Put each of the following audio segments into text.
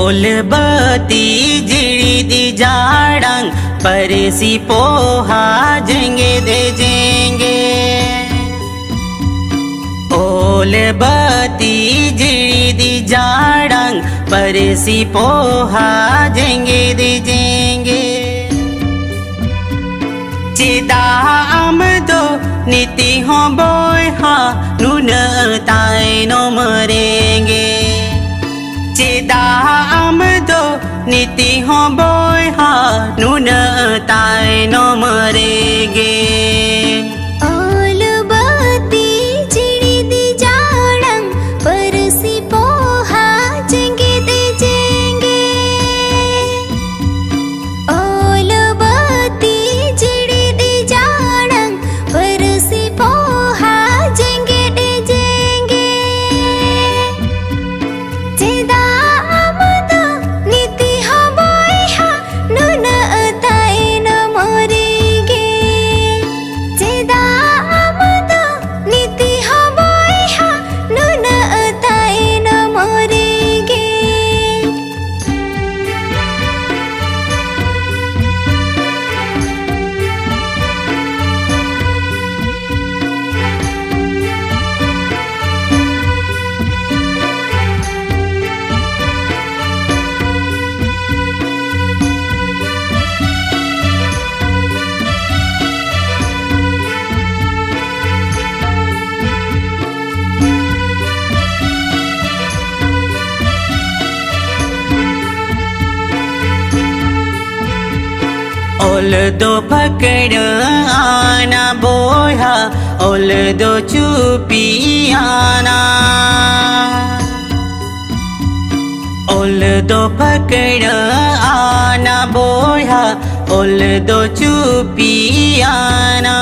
ओल बती जिड़ी दी जाड़ंग परसी पोहा जेंगे दे जेंगे। ओल बती जिड़ी दी जाड़ंग परसी पोहा जेंगे दे जेंगे। चिदा आमदो नीति हो बोय हा नुन ताय नो मरेंगे। चिदा आमदो नीति हो बोय हा नुन ताय नो मरेंगे। ओल बती जिड़ी दी जाड़ंग परसी पोहा जेंगे दे जेंगे। ओल बती जिड़ी दी जाड़ंग परसी पोहा जेंगे दे जेंगे। चिदा आमदो नीति हो बोय हा नुन ताय नो मरेंगे। चिदा आमदो नीति हो बोय हा नुन ताय नो मरेंगे। ओल दो पकड़ आना बोया ओल दो चुपी आना। ओल दो पकड़ आना बोया ओल दो चुपी आना।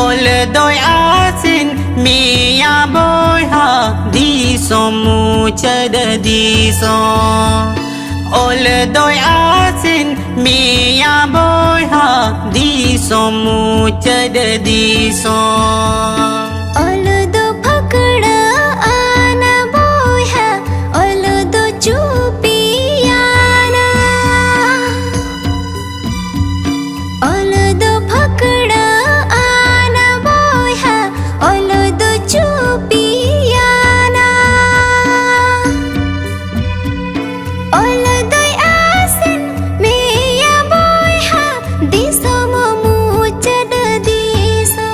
ओल दो आसिन मिया बोया दीसो मुचद दीसो। ओल दो आसिन मिया बोया दीसो मुचद दीसो। ओल दो पकड़ आना बोया ओल दो चुपी आना। ओल दो पकड़ आना बोया ओल दो चुपी आना। ओल दो आसिन मिया बोया दीसो मुचद दीसो।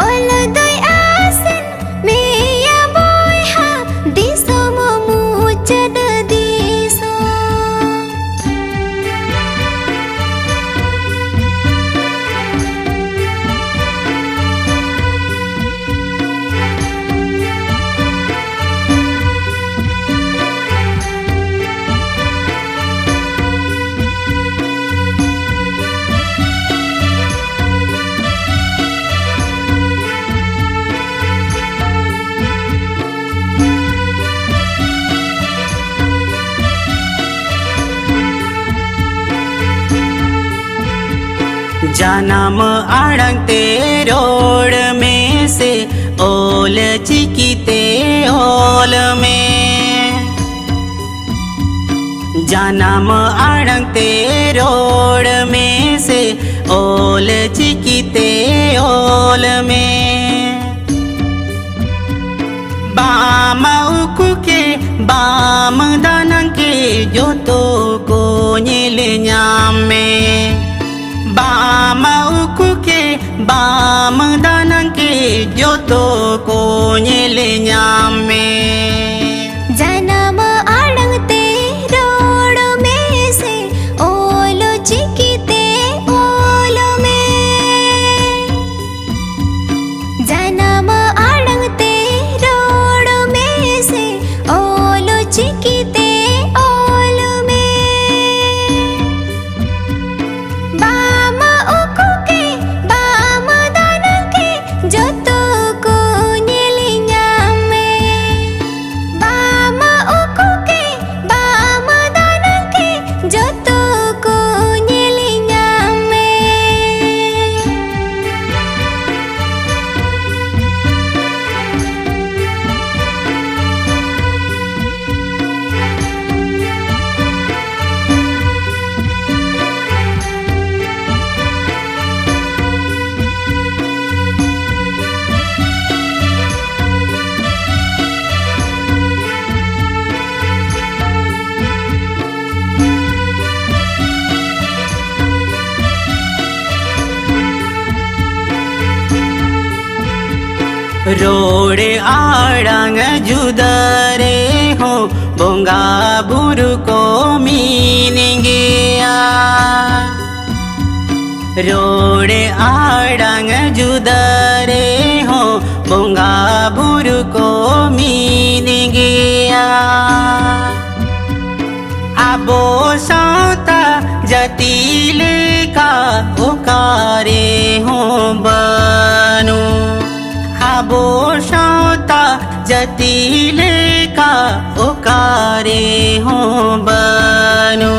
ओल दो आसिन मिया बोया दीसो मुचद दीसो। जानम आड़ंग ते रोड में से ओल चिकीते ओल में। जानम आड़ंग ते रोड में से ओल चिकीते ओल में। बाम उकु के बाम दानंग के जो तो को नील न्यामे। बाम उकु के बाम दानंग के जो तो को नील न्यामे। जनम आड़ंग ते रोड में से ओल चिकीते ओल में। जनम आड़ंग ते रोड में से ओल चिकीते ओल में। बाम उकु के बाम दानंग के जो तो को नील न्यामे। रोडे आड़ंग जुदरे हो बोंगा बुरु को मीनिंगिया रोडे आड़ंग जुदरे हो बोंगा बुरु को मीनिंगिया आबो साता जतीले का ओकारे हो बनु आबो साता जतीले का ओकारे हो बनु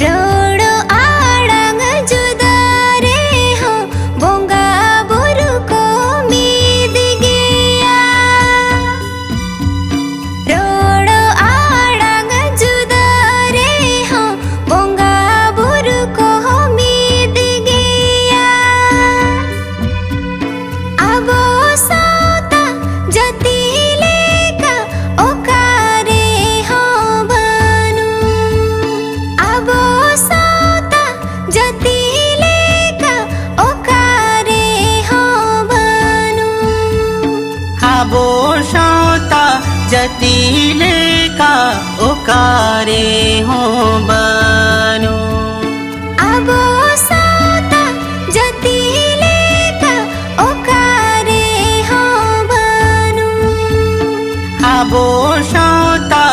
रोडो आड़ंग जुदारे हो बोंगा बुरु को मीद गया रोडो आड़ंग जुदारे हो बोंगा बुरु को मीद गया आबो साता जतीले का ओकारे हो बनु आबो साता जतीले का ओकारे हो बनु आबो साता जतीले का ओकारे हो बनु आबो साता जतीले का ओकारे हो बनु आबो साता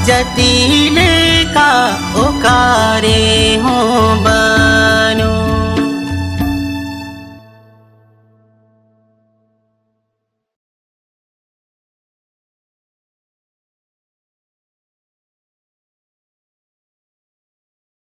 जतीले का ओकारे हो बनु।